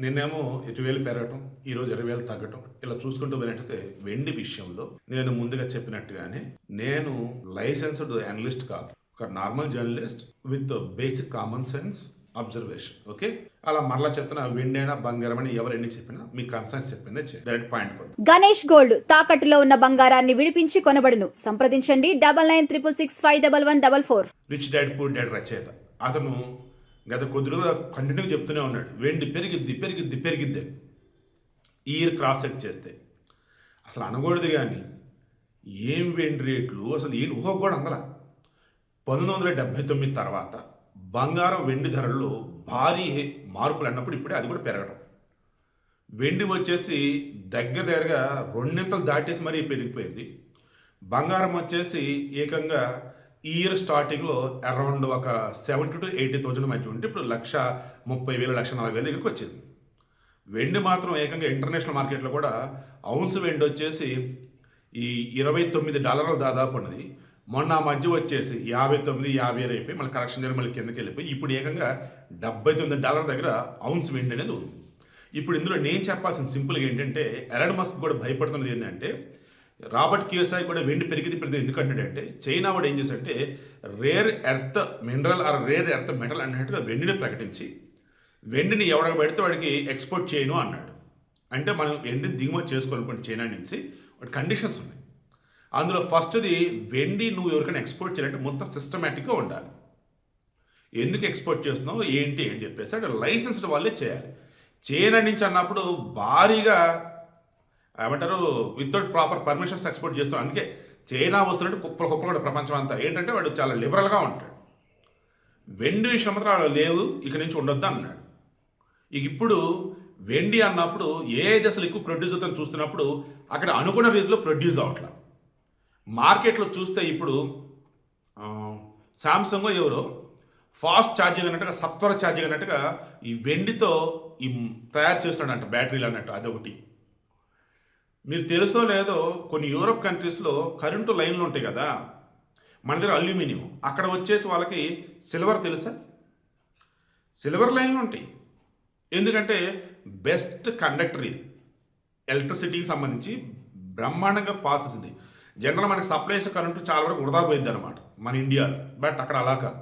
నిన్నేమో 20,000 పెరగటం, ఈరోజు 20,000 తగ్గటం. ఇలా చూసుకుంటూ పోయినట్టయితే వెండి విషయంలో నేను ముందుగా చెప్పినట్టుగానే నేను లైసెన్స్డ్ అనలిస్ట్ కాదు. ఒక normal journalist with basic common sense observation. Okay, అలా మరలా చెప్తున్నా, వెండైనా బంగారం అని ఎవరు ఎన్ని చెప్పినా మీ కన్సర్న్స్ చెప్పిందే డైరెక్ట్ పాయింట్ కొద్ది. గణేష్ గోల్డ్ తాకట్టులో ఉన్న బంగారాన్ని విడిపించి కొనబడును. సంప్రదించండి 9966651144. రిచ్ డాడ్ పూర్ డాడ్ రచయిత. అతను గత కొద్ది రోజులుగా కంటిన్యూగా చెప్తూనే ఉన్నాడు, వెండి పెరిగిద్ది పెరిగిద్ది పెరిగిద్ది అని. ఇయర్ క్రాస్ సెట్ చేస్తే అసలు అనకూడదు, కానీ ఏం వెండి రేట్లు అసలు ఏం ఊహ కూడా అందలా. 1979 తర్వాత బంగారం వెండి ధరల్లో భారీ మార్పులు అన్నప్పుడు ఇప్పుడే అది కూడా పెరగడం. వెండి వచ్చేసి దగ్గరగా రెండింతలు దాటేసి మరీ పెరిగిపోయింది. బంగారం వచ్చేసి ఏకంగా ఇయర్ స్టార్టింగ్లో అరౌండ్ ఒక 70,000 to 80,000 మధ్య ఉంటే ఇప్పుడు 130,000 140,000 దగ్గరికి వచ్చింది. వెండి మాత్రం ఏకంగా ఇంటర్నేషనల్ మార్కెట్లో కూడా ఔన్స్ వెండి వచ్చేసి ఈ $29 దాదాపు ఉన్నది. మొన్న ఆ మధ్య వచ్చేసి 59, 50 అయిపోయి మళ్ళీ కరెక్షన్ జరిగి మళ్ళీ కిందకి వెళ్ళిపోయి ఇప్పుడు ఏకంగా $79 దగ్గర ఔన్స్ వెండి అనేది ఉంది. ఇప్పుడు ఇందులో నేను చెప్పాల్సిన సింపుల్గా ఏంటంటే, ఎలాన్ మస్క్ కూడా భయపడుతున్నది ఏంటంటే, రాబర్ట్ కియోసాకి కూడా వెండి పెరిగింది ఎందుకంటే చైనా వాడు ఏం చేశాడంటే rare earth mineral or rare earth metal అన్నట్టుగా వెండిని ప్రకటించి వెండిని ఎవరికి పెడితే వాడికి ఎక్స్పోర్ట్ చేయను అన్నాడు. అంటే మనం వెండిని దిగుమతి చేసుకోవాలనుకోండి చైనా నుంచి, వాటి కండిషన్స్ ఉన్నాయి. అందులో ఫస్ట్ది, వెండి నువ్వు ఎవరికైనా ఎక్స్పోర్ట్ చేయాలంటే మొత్తం సిస్టమేటిక్గా ఉండాలి. ఎందుకు ఎక్స్పోర్ట్ చేస్తున్నావు ఏంటి అని చెప్పేసి అంటే లైసెన్స్డ్ వాళ్ళే చేయాలి. చైనా నుంచి అన్నప్పుడు భారీగా ఏమంటారు వితౌట్ ప్రాపర్ పర్మిషన్స్ ఎక్స్పోర్ట్ చేస్తాం. అందుకే చైనా వస్తున్నట్టు కుప్పలు కూడా ప్రపంచం అంతా ఏంటంటే వాడు చాలా లిబరల్గా ఉంటాడు. వెండి విషయం మాత్రం లేవు, ఇక నుంచి ఉండొద్దు అన్నాడు. ఇక ఇప్పుడు వెండి అన్నప్పుడు ఏ దశలు ఎక్కువ ప్రొడ్యూస్ అవుతుందని చూస్తున్నప్పుడు అక్కడ అనుకున్న రీతిలో ప్రొడ్యూస్ అవ్వట్లా. మార్కెట్లో చూస్తే ఇప్పుడు శాంసంగ్ ఎవరో ఫాస్ట్ ఛార్జింగ్ అన్నట్టుగా సత్వర ఛార్జింగ్ అన్నట్టుగా ఈ వెండితో ఈ తయారు చేస్తున్నాడంట బ్యాటరీలు అన్నట్టు. అదొకటి. మీరు తెలుసో లేదో కొన్ని యూరోప్ కంట్రీస్లో కరెంటు లైన్లు ఉంటాయి కదా, మన దగ్గర అల్యూమినియం, అక్కడ వచ్చేసి వాళ్ళకి సిల్వర్ తెలుసా, సిల్వర్ లైన్లు ఉంటాయి. ఎందుకంటే బెస్ట్ కండక్టర్ ఇది, ఎలక్ట్రిసిటీకి సంబంధించి బ్రహ్మాండంగా పాసెస్ ఇది. జనరల్ మనకి సప్లైస్ కరెంటు చాలా వరకు వృధా పోయింది అనమాట మన ఇండియాలో, బట్ అక్కడ అలా కాదు.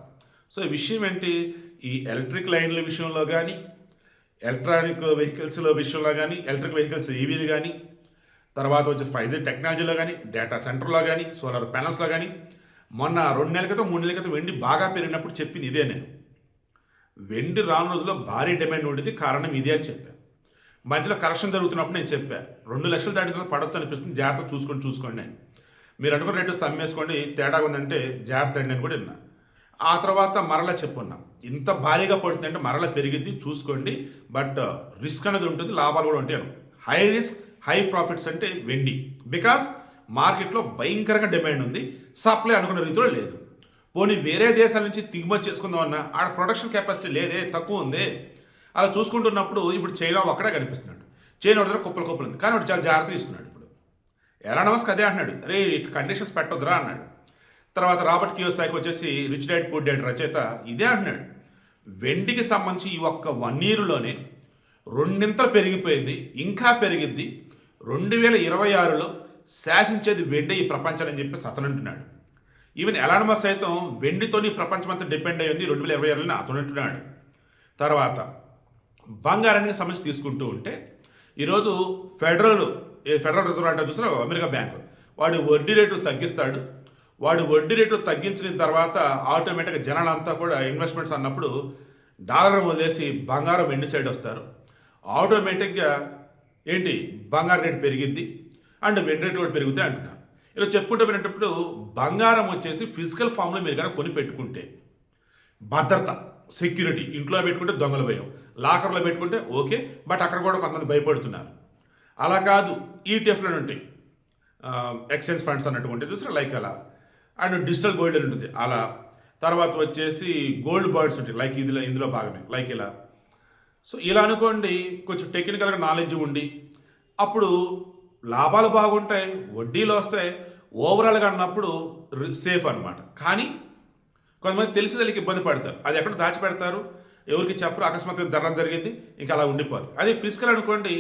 సో ఈ విషయం ఏంటి, ఈ ఎలక్ట్రిక్ లైన్ల విషయంలో కానీ, ఎలక్ట్రానిక్ వెహికల్స్లో విషయంలో కానీ, ఎలక్ట్రిక్ వెహికల్స్ ఈవీలు కానీ, తర్వాత వచ్చి 5G టెక్నాలజీలో కానీ, డేటా సెంటర్లో కానీ, సోలార్ ప్యానల్స్లో కానీ, మొన్న 2 నెలల క్రితం 3 నెలల క్రితం వెండి బాగా పెరిగినప్పుడు చెప్పింది ఇదే. నేను వెండి రాను రోజుల్లో భారీ డిమాండ్ ఉండేది, కారణం ఇదే అని చెప్పాను. మధ్యలో కరెక్షన్ జరుగుతున్నప్పుడు నేను చెప్పాను 2 లక్షలు దాటిన తర్వాత పడొచ్చు అనిపిస్తుంది, జాగ్రత్త చూసుకోండి అని. మీరు అనుకున్న రేటు వస్తే అమ్మేసుకోండి, తేడా ఉందంటే జాగ్రత్త అండి అని కూడా విన్నా. ఆ తర్వాత మరలా చెప్పున్నాం, ఇంత భారీగా పడుతుందంటే మరలా పెరిగిద్ది చూసుకోండి, బట్ రిస్క్ అనేది ఉంటుంది, లాభాలు కూడా ఉంటాయి. హై రిస్క్ హై ప్రాఫిట్స్ అంటే వెండి, బికాస్ మార్కెట్లో భయంకరంగా డిమాండ్ ఉంది, సప్లై అనుకున్న రీతిలో లేదు. పోనీ వేరే దేశాల నుంచి దిగుమతి చేసుకుందామన్నా ఆడ ప్రొడక్షన్ కెపాసిటీ లేదే, తక్కువ ఉంది. అలా చూసుకుంటున్నప్పుడు ఇప్పుడు చైనా ఒక్కడే కనిపిస్తున్నాడు. చైనా దగ్గర కుప్పలు ఉంది, కానీ వాడు చాలా జాగ్రత్తగా ఇస్తున్నాడు. ఇప్పుడు ఎలాన్ మస్క్ అదే అంటున్నాడు, రే ఇటు కండిషన్స్ పెట్టొద్దురా అన్నాడు. తర్వాత రాబర్ట్ కియోసాకి వచ్చేసి రిచ్ డాడ్ పూర్ డాడ్ రచయిత ఇదే అంటున్నాడు, వెండికి సంబంధించి ఈ ఒక్క 1 yearలోనే 2 పెరిగిపోయింది, ఇంకా పెరిగిద్ది. 2026లో శాసించేది వెండి ఈ ప్రపంచాన్ని అని చెప్పి అతను అంటున్నాడు. ఈవెన్ ఎలాన్ మస్క్ సైతం వెండితోని ప్రపంచం అంతా డిపెండ్ అయ్యింది 2026లోనే అతను అంటున్నాడు. తర్వాత బంగారానికి సంబంధించి తీసుకుంటూ ఉంటే ఈరోజు ఫెడరల్ రిజర్వ్ అంటే చూసిన అమెరికా బ్యాంకు వాడు వడ్డీ రేట్లు తగ్గిస్తాడు. వాడు వడ్డీ రేట్లు తగ్గించిన తర్వాత ఆటోమేటిక్గా జనాలంతా కూడా ఇన్వెస్ట్మెంట్స్ అన్నప్పుడు డాలర్ వదిలేసి బంగారం వెండి సైడ్ వస్తారు. ఆటోమేటిక్గా ఏంటి బంగారం రేటు పెరిగిద్ది అండ్ వెండి రేటు కూడా పెరుగుతాయి అంటున్నారు. ఇలా చెప్పుకుంటూ పోయినప్పుడు బంగారం వచ్చేసి ఫిజికల్ ఫామ్లో మీరు కనుక కొని పెట్టుకుంటే భద్రత, సెక్యూరిటీ, ఇంట్లో పెట్టుకుంటే దొంగల భయం, లాకర్లో పెట్టుకుంటే ఓకే, బట్ అక్కడ కూడా కొంతమంది భయపడుతున్నారు. అలా కాదు, ఈటీఎఫ్లో ఉంటాయి ఎక్స్చేంజ్ ఫండ్స్ అన్నట్టు ఉంటాయి చూసారా, లైక్ అలా. అండ్ డిజిటల్ గోల్డ్ అని ఉంటుంది అలా. తర్వాత వచ్చేసి గోల్డ్ బాండ్స్ ఉంటాయి, లైక్ ఇందులో భాగమే, లైక్ ఇలా. సో ఇలా అనుకోండి, కొంచెం టెక్నికల్గా నాలెడ్జ్ ఉండి అప్పుడు లాభాలు బాగుంటాయి, వడ్డీలు వస్తాయి, ఓవరాల్గా అన్నప్పుడు సేఫ్ అనమాట. కానీ కొంతమంది తెలిసి ఇబ్బంది పడతారు, అది ఎక్కడ దాచిపెడతారు, ఎవరికి చెప్పరు, అకస్మాత్తుగా జరగడం జరిగింది, ఇంకా అలా ఉండిపోదు. అదే ఫిజికల్ అనుకోండి,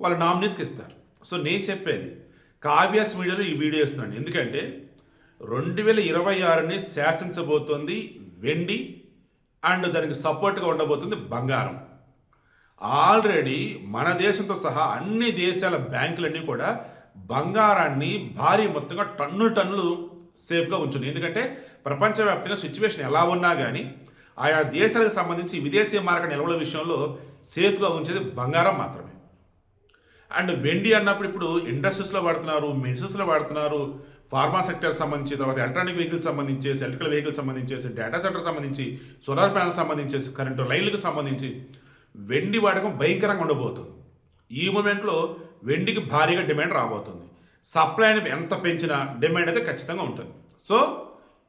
వాళ్ళ నామినీస్కి ఇస్తారు. సో నేను చెప్పేది కావ్యాస్ మీడియాలో ఈ వీడియో ఇస్తున్నాను, ఎందుకంటే 2026ని శాసించబోతోంది వెండి అండ్ దానికి సపోర్ట్గా ఉండబోతుంది బంగారం. ఆల్రెడీ మన దేశంతో సహా అన్ని దేశాల బ్యాంకులన్నీ కూడా బంగారాన్ని భారీ మొత్తంగా టన్నులు సేఫ్గా ఉంచున్నాయి. ఎందుకంటే ప్రపంచవ్యాప్తంగా సిచ్యువేషన్ ఎలా ఉన్నా కానీ ఆయా దేశాలకు సంబంధించి విదేశీ మార్కెట్ నిల్వల విషయంలో సేఫ్గా ఉంచేది బంగారం మాత్రమే. అండ్ వెండి అన్నప్పుడు ఇప్పుడు ఇండస్ట్రీస్లో వాడుతున్నారు, మెడిసిన్స్లో వాడుతున్నారు, ఫార్మా సెక్టర్ సంబంధించి, తర్వాత ఎలక్ట్రానిక్ వెహికల్స్ సంబంధించేసి, ఎలక్ట్రికల్ వెహికల్స్ సంబంధించేసి, డేటా సెంటర్ సంబంధించి, సోలార్ ప్యానల్ సంబంధించేసి, కరెంటు లైన్లకు సంబంధించి వెండి వాడకం భయంకరంగా ఉండబోతుంది. ఈ మూమెంట్లో వెండికి భారీగా డిమాండ్ రాబోతుంది. సప్లైని ఎంత పెంచినా డిమాండ్ అయితే ఖచ్చితంగా ఉంటుంది. సో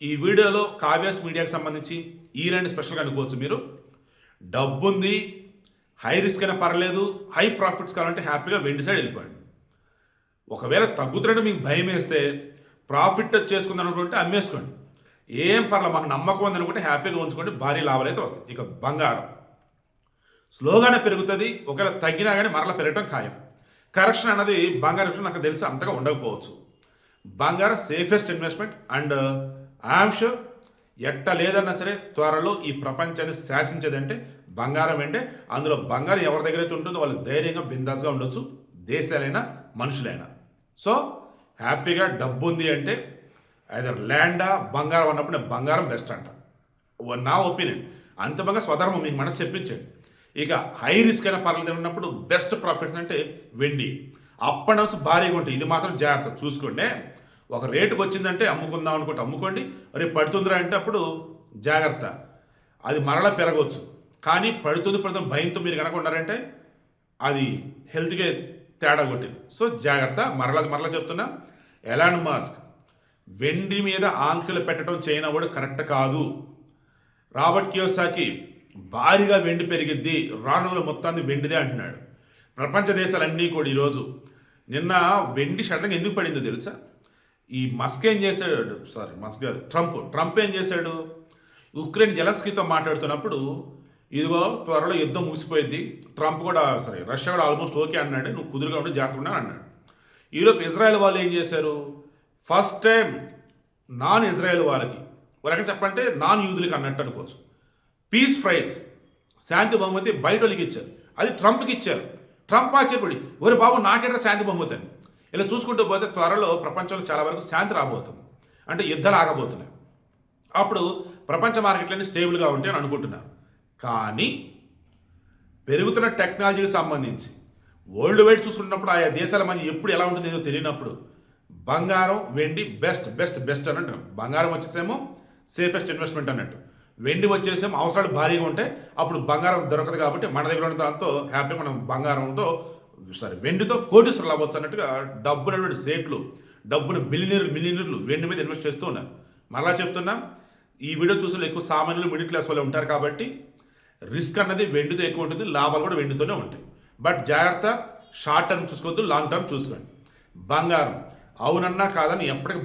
ఈ వీడియోలో కావ్యాస్ మీడియాకి సంబంధించి ఈ రెండు స్పెషల్గా అనుకోవచ్చు. మీరు డబ్బుంది, హై రిస్క్ అయినా పర్లేదు, హై ప్రాఫిట్స్ కావాలంటే హ్యాపీగా వెండి సైడ్ వెళ్ళిపోండి. ఒకవేళ తగ్గుతున్నట్టు మీకు భయం వేస్తే ప్రాఫిట్ చేసుకుందాం అనుకుంటే అమ్మేసుకోండి, ఏం పర్లేదు, మాకు నమ్మకం ఉంది అనుకుంటే హ్యాపీగా ఉంచుకోండి, భారీ లాభాలు అయితే వస్తాయి. ఇక బంగారం స్లోగానే పెరుగుతుంది, ఒకవేళ తగ్గినా కానీ మరలా పెరగడం ఖాయం. కరెక్షన్ అన్నది బంగారం విషయం నాకు తెలిసి అంతగా ఉండకపోవచ్చు. బంగారం safest investment and I'm sure ఎట్ట లేదన్నా సరే త్వరలో ఈ ప్రపంచాన్ని శాసించేదంటే బంగారం అంటే అందులో బంగారం ఎవరి దగ్గర అయితే ఉంటుందో వాళ్ళు ధైర్యంగా బిందాస్గా ఉండొచ్చు, దేశాలైనా మనుషులైనా. సో హ్యాపీగా డబ్బు ఉంది అంటే ఐదర్ ల్యాండా బంగారం అన్నప్పుడు నేను బంగారం బెస్ట్ అంట, నా ఒపీనియన్. అంత బాగా స్వధర్మం మీకు మనసు చెప్పించండి. ఇక హై రిస్క్ అయినా పర్లేదు ఉన్నప్పుడు బెస్ట్ ప్రాఫిట్స్ అంటే వెండి. అప్ అండ్ డౌన్స్ భారీగా ఉంటాయి, ఇది మాత్రం జాగ్రత్త చూసుకోండి. ఒక రేటుకి వచ్చిందంటే అమ్ముకుందాం అనుకుంటే అమ్ముకోండి, రేపు పడుతుందిరా అంటే అప్పుడు జాగ్రత్త, అది మరలా పెరగవచ్చు. కానీ పడుతుంది భయంతో మీరు కనుక ఉన్నారంటే అది హెల్త్కే తేడా కొట్టింది. సో జాగ్రత్త. మరలా చెప్తున్నా, ఎలాన్ మస్క్ వెండి మీద ఆంక్షలు పెట్టడం చైనా కూడా కరెక్ట్ కాదు. రాబర్ట్ కియోసాకి భారీగా వెండి పెరిగిద్ది, రానుల మొత్తాన్ని వెండిదే అంటున్నాడు. ప్రపంచ దేశాలన్నీ కూడా ఈరోజు నిన్న వెండి సడన్గా ఎందుకు పడిందో తెలుసా? ఈ మస్క్ ఏం చేశాడు, మస్క్ కాదు, ట్రంప్ ఏం చేశాడు, ఉక్రెయిన్ జెలెన్స్కీతో మాట్లాడుతున్నప్పుడు ఇదిగో త్వరలో యుద్ధం ముగిసిపోయింది, ట్రంప్ కూడా రష్యా కూడా ఆల్మోస్ట్ ఓకే అన్నాడు, నువ్వు కుదురుగా ఉండి జాగ్రత్తగా ఉన్నా అన్నాడు. ఈలోపు ఇజ్రాయెల్ వాళ్ళు ఏం చేశారు, ఫస్ట్ టైం నాన్ ఇజ్రాయెల్ వాళ్ళకి, ఒక రకంగా చెప్పంటే నాన్ యూదులకి అన్నట్టు అనుకోవచ్చు, పీస్ ప్రైజ్ శాంతి బహుమతి బయట వాళ్ళకి ఇచ్చారు, అది ట్రంప్కి ఇచ్చారు. ట్రంప్ ఆశ్చర్యపడి ఒరే బాబు నాకేంటే శాంతి బహుమతి అని. ఇలా చూసుకుంటూ పోతే త్వరలో ప్రపంచంలో చాలా వరకు శాంతి రాబోతుంది, అంటే యుద్ధాలు ఆగబోతున్నాయి. అప్పుడు ప్రపంచ మార్కెట్లన్నీ స్టేబుల్గా ఉంటాయి అని అనుకుంటున్నారు. కానీ పెరుగుతున్న టెక్నాలజీకి సంబంధించి వరల్డ్ వైడ్ చూసుకున్నప్పుడు ఆయా దేశాల మధ్య ఎప్పుడు ఎలా ఉంటుంది ఏదో తెలియనప్పుడు బంగారం వెండి బెస్ట్ అన్నట్టు. బంగారం వచ్చేసేమో సేఫెస్ట్ ఇన్వెస్ట్మెంట్ అన్నట్టు, వెండి వచ్చేసేమో అవసరాలు భారీగా ఉంటాయి, అప్పుడు బంగారం దొరకదు. కాబట్టి మన దగ్గర ఉన్న దాంతో హ్యాపీ మనం బంగారంతో వెండితో కోటీశ్వరులు అవ్వచ్చు అన్నట్టుగా డబ్బునటువంటి సేట్లు, డబ్బును మిలియనీర్లు వెండి మీద ఇన్వెస్ట్ చేస్తూ ఉన్నారు. మరలా చెప్తున్నా, ఈ వీడియో చూసిన ఎక్కువ సామాన్యులు మిడిల్ క్లాస్ వాళ్ళు ఉంటారు కాబట్టి రిస్క్ అన్నది వెండితో ఎక్కువ ఉంటుంది, లాభాలు కూడా వెండితోనే ఉంటాయి. బట్ జాగ్రత్త, షార్ట్ టర్మ్ చూసుకోవద్దు, లాంగ్ టర్మ్ చూసుకోండి. బంగారం అవునన్నా కాదని ఎప్పటికీ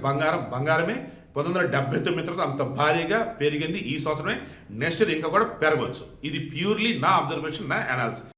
బంగారమే. 1979 తర్వాత అంత భారీగా పెరిగింది, ఈ సంవత్సరమే, నెక్స్ట్ ఇయర్ ఇంకా కూడా పెరగవచ్చు. ఇది ప్యూర్లీ నా అబ్జర్వేషన్, నా అనాలిసిస్.